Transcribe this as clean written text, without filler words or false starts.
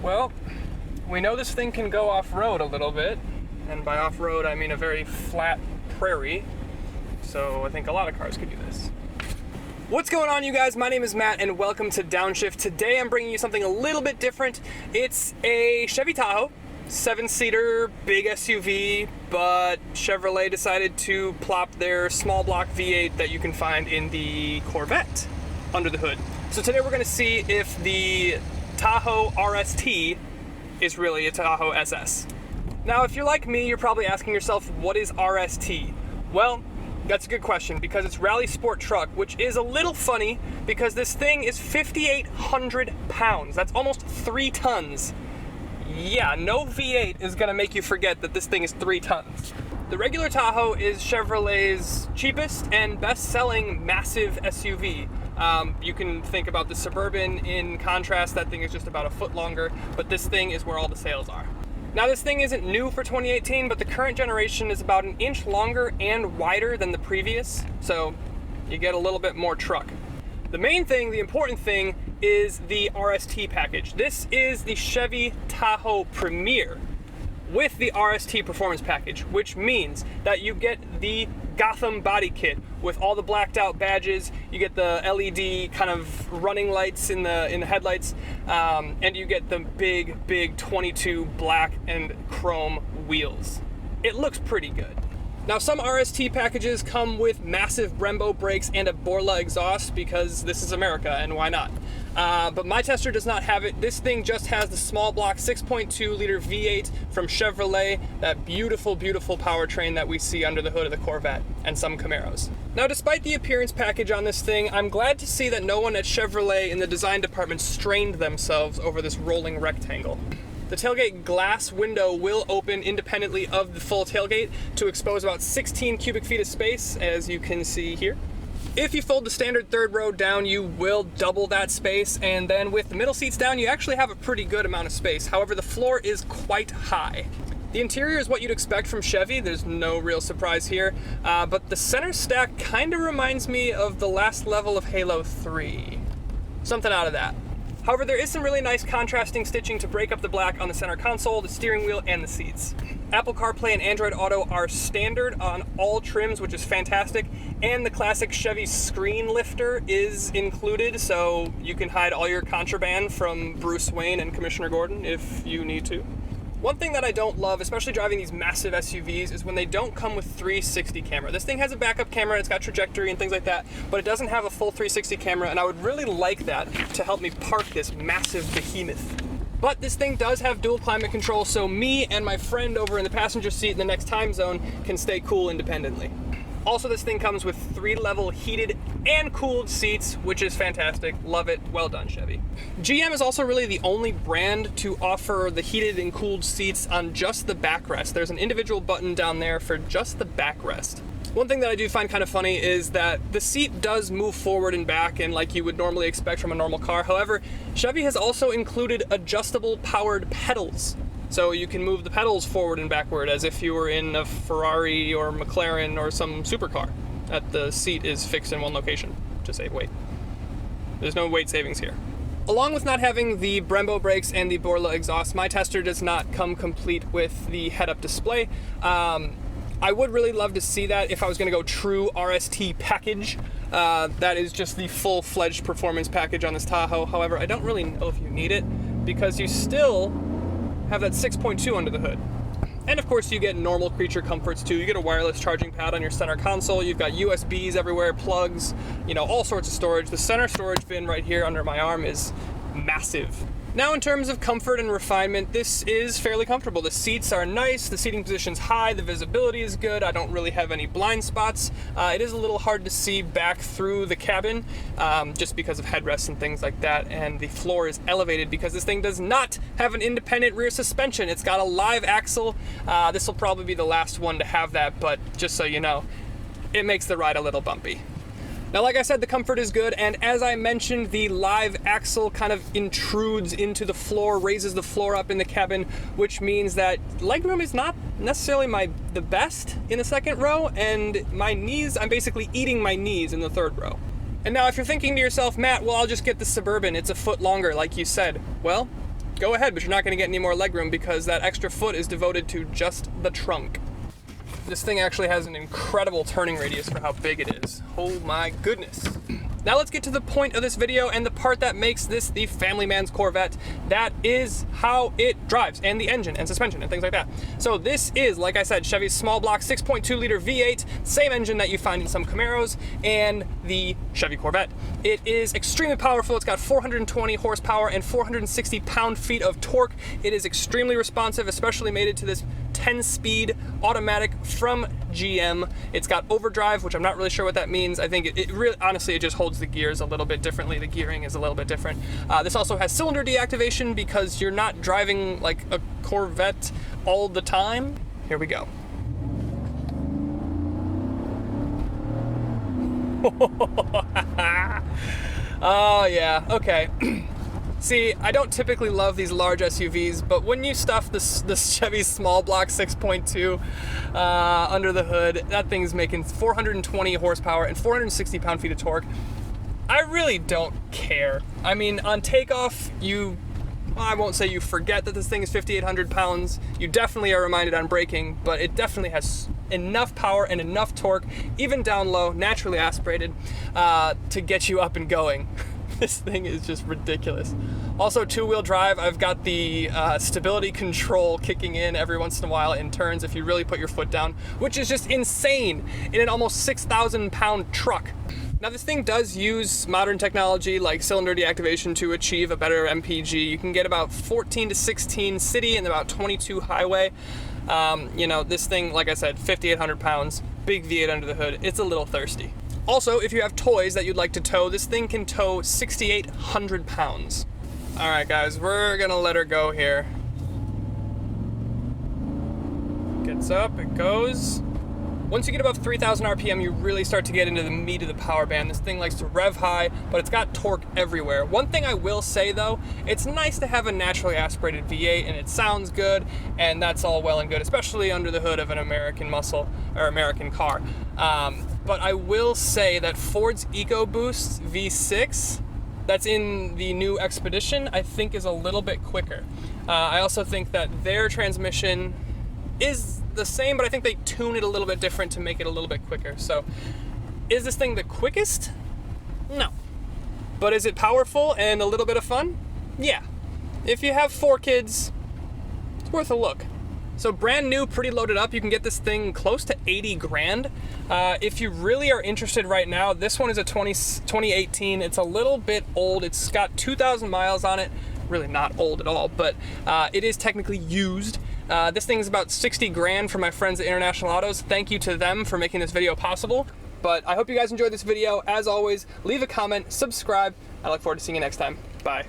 Well, we know this thing can go off-road a little bit, and by off-road I mean a very flat prairie, so I think a lot of cars could do this. What's going on, you guys? My name is Matt and welcome to Downshift. Today I'm bringing you something a little bit different. It's a Chevy Tahoe, 7-seater, big SUV, but Chevrolet decided to plop their small block V8 that you can find in the Corvette under the hood. So today we're going to see if the Tahoe RST is really a Tahoe SS. Now, if you're like me, you're probably asking yourself, what is RST? Well, that's a good question, because it's Rally Sport Truck, which is a little funny because this thing is 5,800 pounds. That's almost 3 tons. Yeah, no V8 is gonna make you forget that this thing is 3 tons. The regular Tahoe is Chevrolet's cheapest and best-selling massive SUV. You can think about the Suburban. In contrast, that thing is just about a foot longer, but this thing is where all the sales are. Now, this thing isn't new for 2018, but the current generation is about an inch longer and wider than the previous, so you get a little bit more truck. The main thing, the important thing, is the RST package. This is the Chevy Tahoe Premier with the RST Performance Package, which means that you get the Gotham body kit with all the blacked out badges, you get the LED kind of running lights in the headlights, and you get the big 22 black and chrome wheels. It looks pretty good. Now, some RST packages come with massive Brembo brakes and a Borla exhaust because this is America and why not? But my tester does not have it. This thing just has the small block 6.2 liter V8 from Chevrolet, that beautiful powertrain that we see under the hood of the Corvette and some Camaros. Now, despite the appearance package on this thing, I'm glad to see that no one at Chevrolet in the design department strained themselves over this rolling rectangle. The tailgate glass window will open independently of the full tailgate to expose about 16 cubic feet of space, as you can see here. If you fold the standard third row down, you will double that space, and then with the middle seats down, you actually have a pretty good amount of space. However, the floor is quite high. The interior is what you'd expect from Chevy. There's no real surprise here, but the center stack kind of reminds me of the last level of Halo 3. Something out of that. However, there is some really nice contrasting stitching to break up the black on the center console, the steering wheel, and the seats. Apple CarPlay and Android Auto are standard on all trims, which is fantastic, and the classic Chevy screen lifter is included, so you can hide all your contraband from Bruce Wayne and Commissioner Gordon if you need to. One thing that I don't love, especially driving these massive SUVs, is when they don't come with 360 camera. This thing has a backup camera, it's got trajectory and things like that, but it doesn't have a full 360 camera, and I would really like that to help me park this massive behemoth. But this thing does have dual climate control, so me and my friend over in the passenger seat in the next time zone can stay cool independently. Also, this thing comes with 3-level heated and cooled seats, which is fantastic. Love it. Well done, Chevy. GM is also really the only brand to offer the heated and cooled seats on just the backrest. There's an individual button down there for just the backrest. One thing that I do find kind of funny is that the seat does move forward and back, and like you would normally expect from a normal car. However, Chevy has also included adjustable powered pedals. So you can move the pedals forward and backward as if you were in a Ferrari or McLaren or some supercar. That the seat is fixed in one location to save weight. There's no weight savings here. Along with not having the Brembo brakes and the Borla exhaust, my tester does not come complete with the head-up display. I would really love to see that if I was going to go true RST package. That is just the full-fledged performance package on this Tahoe. However, I don't really know if you need it because you still have that 6.2 under the hood. And of course you get normal creature comforts too. You get a wireless charging pad on your center console, you've got USBs everywhere, plugs, all sorts of storage. The center storage bin right here under my arm is massive. Now, in terms of comfort and refinement, this is fairly comfortable. The seats are nice, the seating position's high, the visibility is good, I don't really have any blind spots. It is a little hard to see back through the cabin, just because of headrests and things like that, and the floor is elevated because this thing does not have an independent rear suspension. It's got a live axle. This will probably be the last one to have that, but just so you know, it makes the ride a little bumpy. Now, like I said, the comfort is good, and as I mentioned, the live axle kind of intrudes into the floor, raises the floor up in the cabin, which means that legroom is not necessarily the best in the second row, and my knees, I'm basically eating my knees in the third row. And now if you're thinking to yourself, Matt, well, I'll just get the Suburban, it's a foot longer, like you said. Well, go ahead, but you're not gonna get any more legroom because that extra foot is devoted to just the trunk. This thing actually has an incredible turning radius for how big it is. Oh my goodness. Now let's get to the point of this video and the part that makes this the family man's Corvette. That is how it drives, and the engine and suspension and things like that. So this is, like I said, Chevy's small block 6.2 liter V8, same engine that you find in some Camaros and the Chevy Corvette. It is extremely powerful. It's got 420 horsepower and 460 pound-feet of torque. It is extremely responsive, especially mated to this 10-speed automatic from GM. It's got overdrive, which I'm not really sure what that means. I think it really, honestly, it just holds the gears a little bit differently. The gearing is a little bit different. This also has cylinder deactivation because you're not driving like a Corvette all the time. Here we go. Oh yeah, okay. See, I don't typically love these large SUVs, but when you stuff this Chevy small block 6.2 under the hood, that thing's making 420 horsepower and 460 pound-feet of torque. I really don't care. I mean, on takeoff, I won't say you forget that this thing is 5,800 pounds. You definitely are reminded on braking, but it definitely has enough power and enough torque, even down low, naturally aspirated, to get you up and going. This thing is just ridiculous. Also, two-wheel drive, I've got the stability control kicking in every once in a while in turns if you really put your foot down, which is just insane in an almost 6,000 pound truck. Now this thing does use modern technology like cylinder deactivation to achieve a better MPG. You can get about 14 to 16 city and about 22 highway. You know, this thing, like I said, 5,800 pounds, big V8 under the hood. It's a little thirsty. Also, if you have toys that you'd like to tow, this thing can tow 6,800 pounds. All right, guys, we're gonna let her go here. Gets up, it goes. Once you get above 3,000 RPM, you really start to get into the meat of the power band. This thing likes to rev high, but it's got torque everywhere. One thing I will say though, it's nice to have a naturally aspirated V8 and it sounds good, and that's all well and good, especially under the hood of an American muscle or American car. But I will say that Ford's EcoBoost V6, that's in the new Expedition, I think is a little bit quicker. I also think that their transmission is the same, but I think they tune it a little bit different to make it a little bit quicker. So is this thing the quickest? No. But is it powerful and a little bit of fun? Yeah. If you have 4 kids, it's worth a look. So brand new, pretty loaded up, you can get this thing close to 80 grand. If you really are interested right now, this one is a 2018. It's a little bit old. It's got 2,000 miles on it. Really not old at all, but it is technically used. This thing's about 60 grand for my friends at International Autos. Thank you to them for making this video possible. But I hope you guys enjoyed this video. As always, leave a comment, subscribe. I look forward to seeing you next time. Bye.